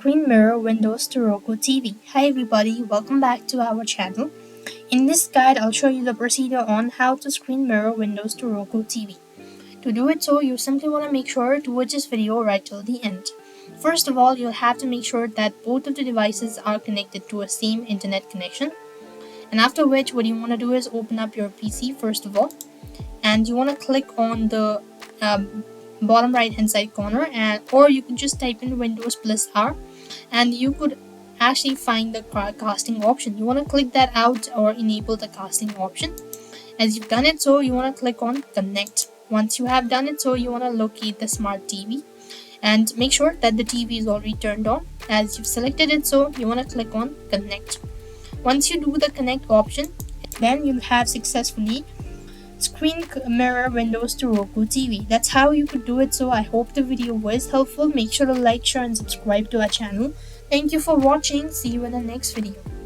Screen mirror windows to Roku TV. Hi everybody, welcome back to our channel. In this guide, I'll show you the procedure on how to screen mirror windows to Roku TV. To do it so, you simply want to make sure to watch this video right till the end. First of all, you'll have to make sure that both of the devices are connected to a same internet connection. And after which, what you want to do is open up your PC first of all. And you want to click on the bottom right hand side corner, or you can just type in Windows plus R and you could actually find the casting option. You want to click that out or enable the casting option. As you've done it so, you want to click on connect. Once you have done it so, you want to locate the smart TV and make sure that the TV is already turned on. As you've selected it so, you want to click on connect. Once you do the connect option, then you'll have successfully screen mirror windows to Roku TV. That's how you could do it. So I hope the video was helpful. Make sure to like, share and subscribe to our channel. Thank you for watching. See you in the next video.